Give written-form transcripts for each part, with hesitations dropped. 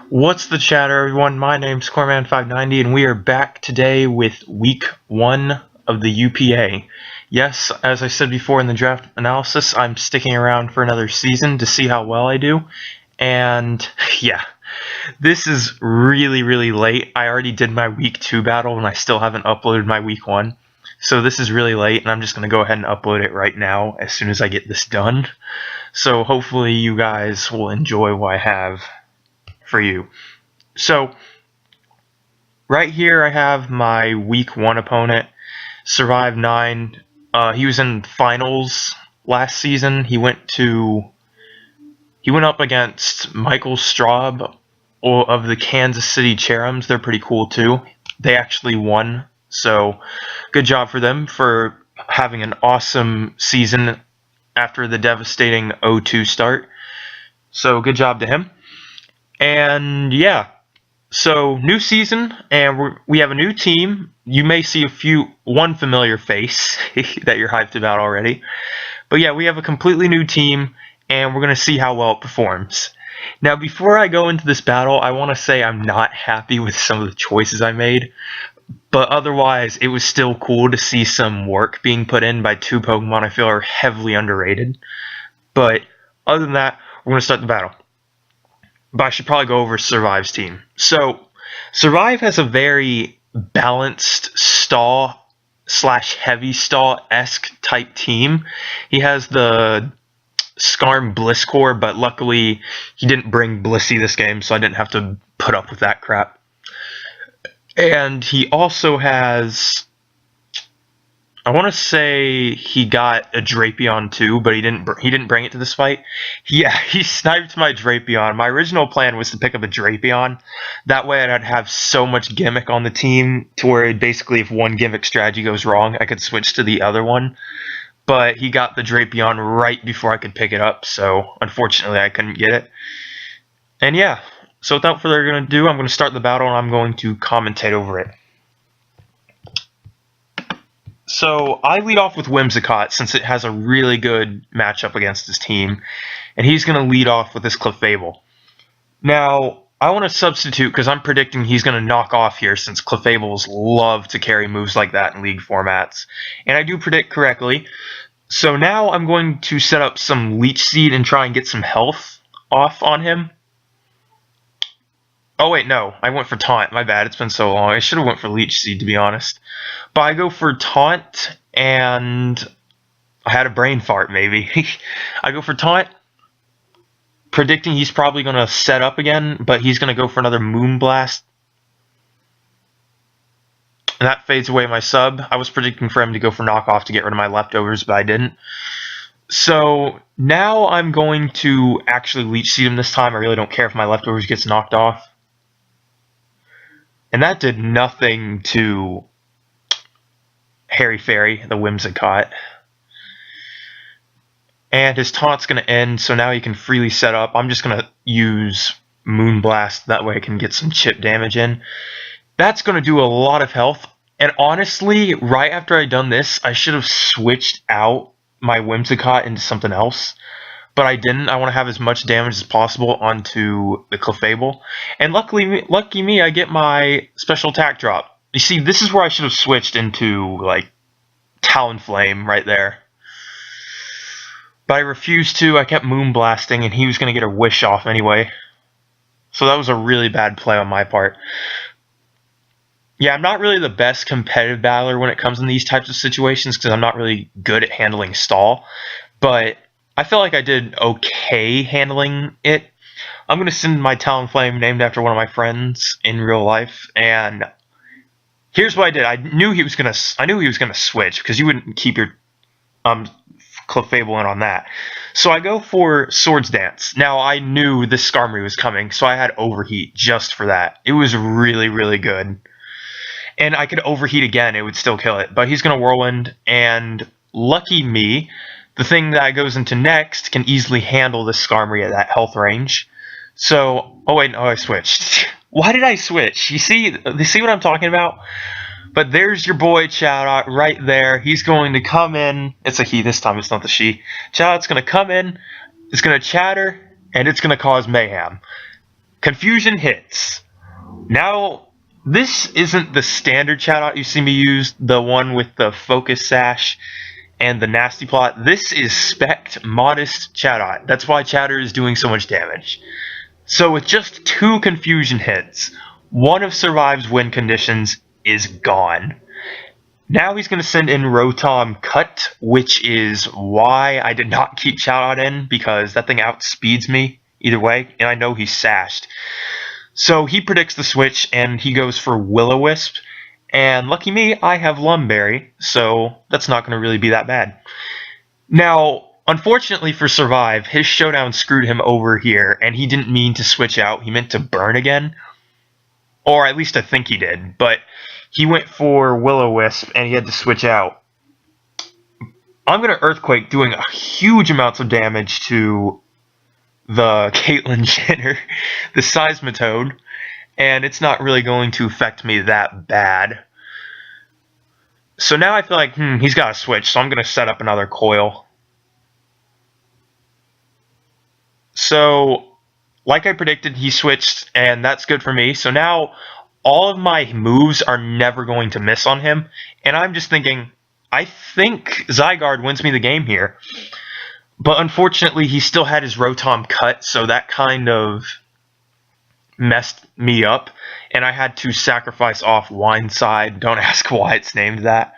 What's the chatter, everyone? My name's Corman 590, and we are back today with week 1 of the UPA. Yes, as I said before in the draft analysis, I'm sticking around for another season to see how well I do. And yeah, this is really late. I already did my week 2 battle, and I still haven't uploaded my week 1. So this is really late, and I'm just going to go ahead and upload it right now as soon as I get this done. So hopefully you guys will enjoy what I have for you. So right here I have my week 1 opponent, Survive9. He was in finals last season. He went up against Michael Straub of the Kansas City Cherums. They're pretty cool too. They actually won, so good job for them for having an awesome season after the devastating 0-2 start. So good job to him. And yeah, so new season, and we have a new team. You may see one familiar face that you're hyped about already. But yeah, we have a completely new team, and we're going to see how well it performs. Now, before I go into this battle, I want to say I'm not happy with some of the choices I made. But otherwise, it was still cool to see some work being put in by two Pokemon I feel are heavily underrated. But other than that, we're going to start the battle. But I should probably go over Survive's team. So, Survive has a very balanced stall / heavy stall-esque type team. He has the Skarm Blisscore, but luckily he didn't bring Blissey this game, so I didn't have to put up with that crap. And he also has, I want to say he got a Drapion too, but he didn't bring it to this fight. Yeah, he sniped my Drapion. My original plan was to pick up a Drapion. That way I'd have so much gimmick on the team to where basically if one gimmick strategy goes wrong, I could switch to the other one. But he got the Drapion right before I could pick it up, so unfortunately I couldn't get it. And yeah, so without further ado, I'm going to start the battle and I'm going to commentate over it. So I lead off with Whimsicott since it has a really good matchup against his team, and he's going to lead off with this Clefable. Now, I want to substitute because I'm predicting he's going to knock off here since Clefables love to carry moves like that in League formats. And I do predict correctly. So now I'm going to set up some Leech Seed and try and get some health off on him. Oh wait, no, I went for Taunt. My bad, it's been so long. I should have went for Leech Seed, to be honest. But I go for Taunt, and I had a brain fart, maybe. I go for Taunt, predicting he's probably going to set up again, but he's going to go for another Moonblast. And that fades away my sub. I was predicting for him to go for Knockoff to get rid of my leftovers, but I didn't. So now I'm going to actually Leech Seed him this time. I really don't care if my leftovers gets knocked off. And that did nothing to Harry Fairy, the Whimsicott. And his taunt's going to end, so now he can freely set up. I'm just going to use Moonblast, that way I can get some chip damage in. That's going to do a lot of health. And honestly, right after I done this, I should have switched out my Whimsicott into something else. But I didn't. I want to have as much damage as possible onto the Clefable. And lucky me, I get my special attack drop. You see, this is where I should have switched into, like, Talonflame right there. But I refused to. I kept Moonblasting, and he was going to get a Wish off anyway. So that was a really bad play on my part. Yeah, I'm not really the best competitive battler when it comes in these types of situations because I'm not really good at handling stall. But I feel like I did okay handling it. I'm going to send my Talonflame named after one of my friends in real life, and here's what I did. I knew he was going to switch because you wouldn't keep your Clefable in on that. So I go for Swords Dance. Now I knew this Skarmory was coming, so I had Overheat just for that. It was really good. And I could Overheat again, it would still kill it. But he's going to Whirlwind, and lucky me, the thing that goes into next can easily handle this Skarmory at that health range. So, oh wait, no, I switched. Why did I switch? You see what I'm talking about? But there's your boy Chatot right there. He's going to come in. It's a he this time, it's not the she. Chatot's going to come in, it's going to chatter, and it's going to cause mayhem. Confusion hits. Now, this isn't the standard Chatot you see me use, the one with the focus sash and the nasty plot. This is spec'd modest Chatot. That's why Chatter is doing so much damage. So with just 2 confusion hits, one of Survive's win conditions is gone. Now he's going to send in Rotom Cut, which is why I did not keep Chatot in, because that thing outspeeds me either way, and I know he's sashed. So he predicts the switch, and he goes for Will-O-Wisp, and lucky me, I have Lumberry, so that's not going to really be that bad. Now, unfortunately for Survive, his showdown screwed him over here, and he didn't mean to switch out. He meant to burn again. Or at least I think he did, but he went for Will-O-Wisp, and he had to switch out. I'm going to Earthquake, doing huge amounts of damage to the Caitlyn Jenner, the Seismitoad, and it's not really going to affect me that bad. So now I feel like, he's got to switch, so I'm going to set up another coil. So, like I predicted, he switched, and that's good for me. So now, all of my moves are never going to miss on him, and I'm just thinking, I think Zygarde wins me the game here. But unfortunately, he still had his Rotom Cut, so that kind of messed me up, and I had to sacrifice off Wineside. Don't ask why it's named that.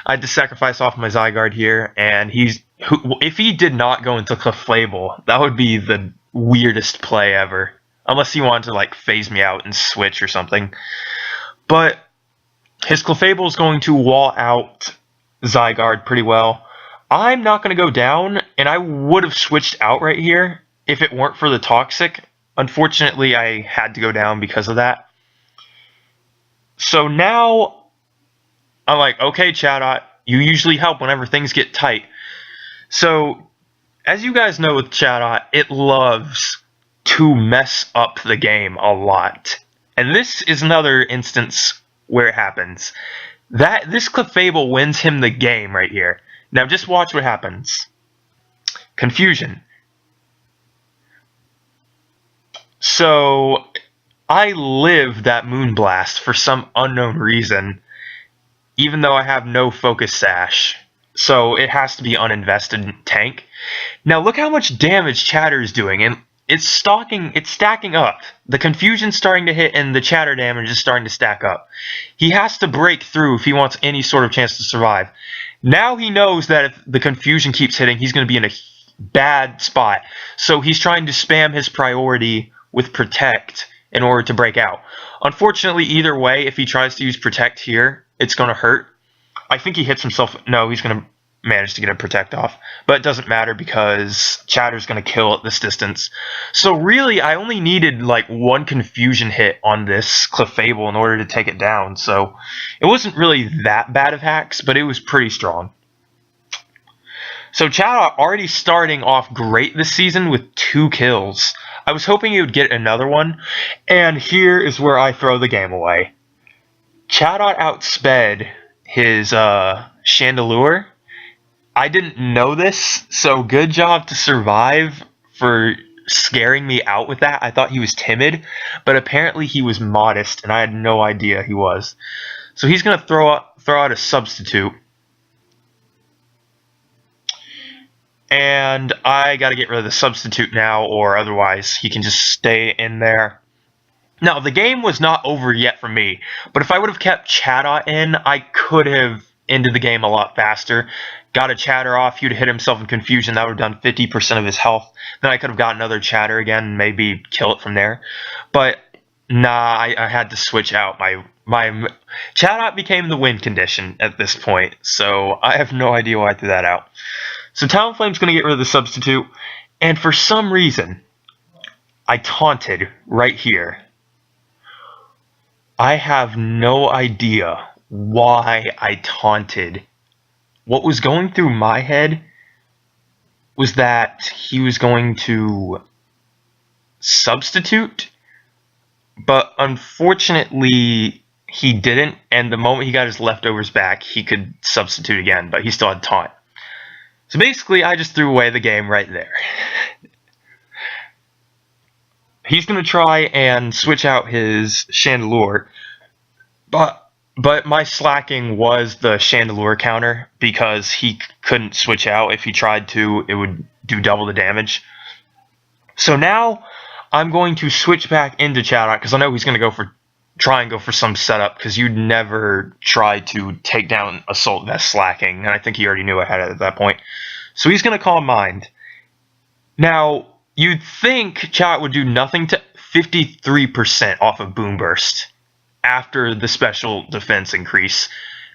I had to sacrifice off my Zygarde here, and if he did not go into Clefable, that would be the weirdest play ever. Unless he wanted to like phase me out and switch or something. But his Clefable is going to wall out Zygarde pretty well. I'm not going to go down, and I would have switched out right here if it weren't for the Toxic. Unfortunately, I had to go down because of that. So now, I'm like, okay, Chatot, you usually help whenever things get tight. So, as you guys know with Chatot, it loves to mess up the game a lot. And this is another instance where it happens. This Clefable wins him the game right here. Now just watch what happens. Confusion. So, I live that Moonblast for some unknown reason, even though I have no Focus Sash. So it has to be uninvested tank. Now look how much damage Chatter is doing, and it's stacking up. The Confusion's starting to hit, and the Chatter damage is starting to stack up. He has to break through if he wants any sort of chance to survive. Now he knows that if the Confusion keeps hitting, he's going to be in a bad spot. So he's trying to spam his priority with Protect in order to break out. Unfortunately, either way, if he tries to use Protect here, it's going to hurt. I think he hits himself. No, he's going to manage to get a Protect off. But it doesn't matter because Chatter's going to kill at this distance. So really, I only needed like one Confusion hit on this Clefable in order to take it down. So it wasn't really that bad of hacks, but it was pretty strong. So Chatot already starting off great this season with 2 kills. I was hoping he would get another one, and here is where I throw the game away. Chatot outsped his Chandelure. I didn't know this, so good job to Survive for scaring me out with that. I thought he was timid, but apparently he was modest, and I had no idea he was. So he's going to throw out a Substitute. And I got to get rid of the Substitute now, or otherwise he can just stay in there. Now, the game was not over yet for me, but if I would have kept Chatot in, I could have ended the game a lot faster. Got a Chatter off, he would have hit himself in Confusion, that would have done 50% of his health. Then I could have got another Chatter again and maybe kill it from there. But, nah, I had to switch out. My Chatot became the win condition at this point, so I have no idea why I threw that out. So Talonflame's going to get rid of the Substitute, and for some reason, I taunted right here. I have no idea why I taunted. What was going through my head was that he was going to Substitute, but unfortunately he didn't, and the moment he got his leftovers back, he could Substitute again, but he still had Taunt. So basically, I just threw away the game right there. he's going to try and switch out his Chandelure, but my slacking was the Chandelure counter because he couldn't switch out. If he tried to, it would do double the damage. So now I'm going to switch back into Chatot because I know he's going to try and go for some setup because you'd never try to take down Assault Vest slacking, and I think he already knew I had it at that point. So he's going to Calm Mind. Now, you'd think Chatot would do nothing to 53% off of Boom Burst after the special defense increase.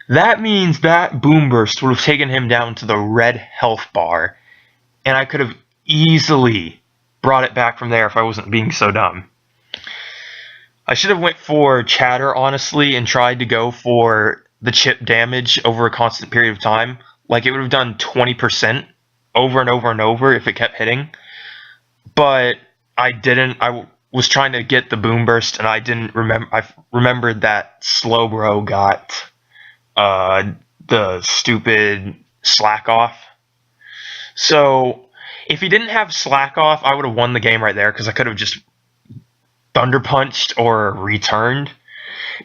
That means that Boom Burst would have taken him down to the red health bar, and I could have easily brought it back from there if I wasn't being so dumb. I should have went for Chatter, honestly, and tried to go for the chip damage over a constant period of time. Like, it would have done 20% over and over and over if it kept hitting. But I didn't. I was trying to get the Boom Burst, and I didn't remember. I remembered that Slowbro got the stupid Slack Off. So if he didn't have Slack Off, I would have won the game right there because I could have just Thunder Punched or returned.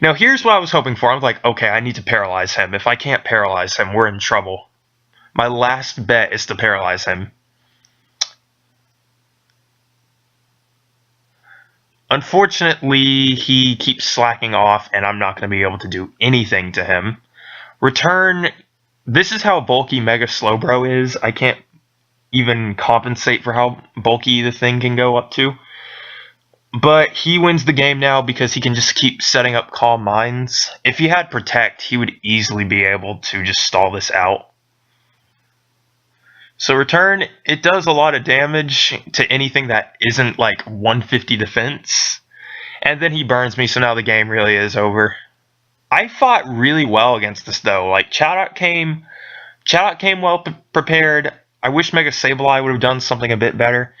Now here's what I was hoping for. I was like, okay, I need to paralyze him. If I can't paralyze him, we're in trouble. My last bet is to paralyze him. Unfortunately, he keeps slacking off, and I'm not going to be able to do anything to him. Return. This is how bulky Mega Slowbro is. I can't even compensate for how bulky the thing can go up to. But he wins the game now because he can just keep setting up Calm Minds. If he had Protect, he would easily be able to just stall this out. So return, it does a lot of damage to anything that isn't like 150 defense. And then he burns me, so now the game really is over. I fought really well against this though. Like Chatot came well prepared. I wish Mega Sableye would have done something a bit better.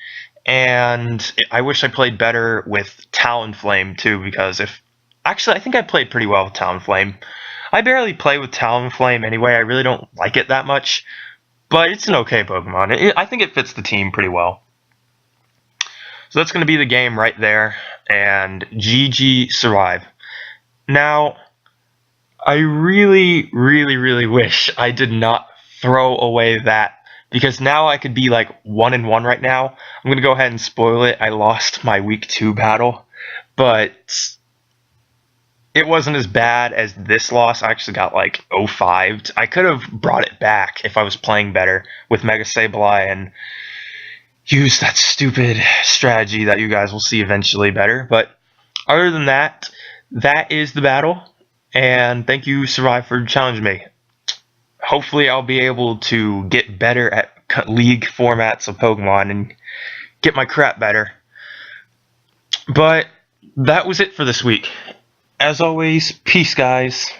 And I wish I played better with Talonflame too, because actually I think I played pretty well with Talonflame. I barely play with Talonflame anyway. I really don't like it that much. But it's an okay Pokemon. I think it fits the team pretty well. So that's going to be the game right there. And GG Survive. Now, I really, really, really wish I did not throw away that. Because now I could be like 1-1 right now. I'm going to go ahead and spoil it. I lost my week 2 battle. But it wasn't as bad as this loss. I actually got like 0-5'd. I could have brought it back if I was playing better with Mega Sableye and used that stupid strategy that you guys will see eventually better. But other than that, that is the battle. And thank you, Survive, for challenging me. Hopefully I'll be able to get better at league formats of Pokemon and get my crap better. But that was it for this week. As always, peace, guys.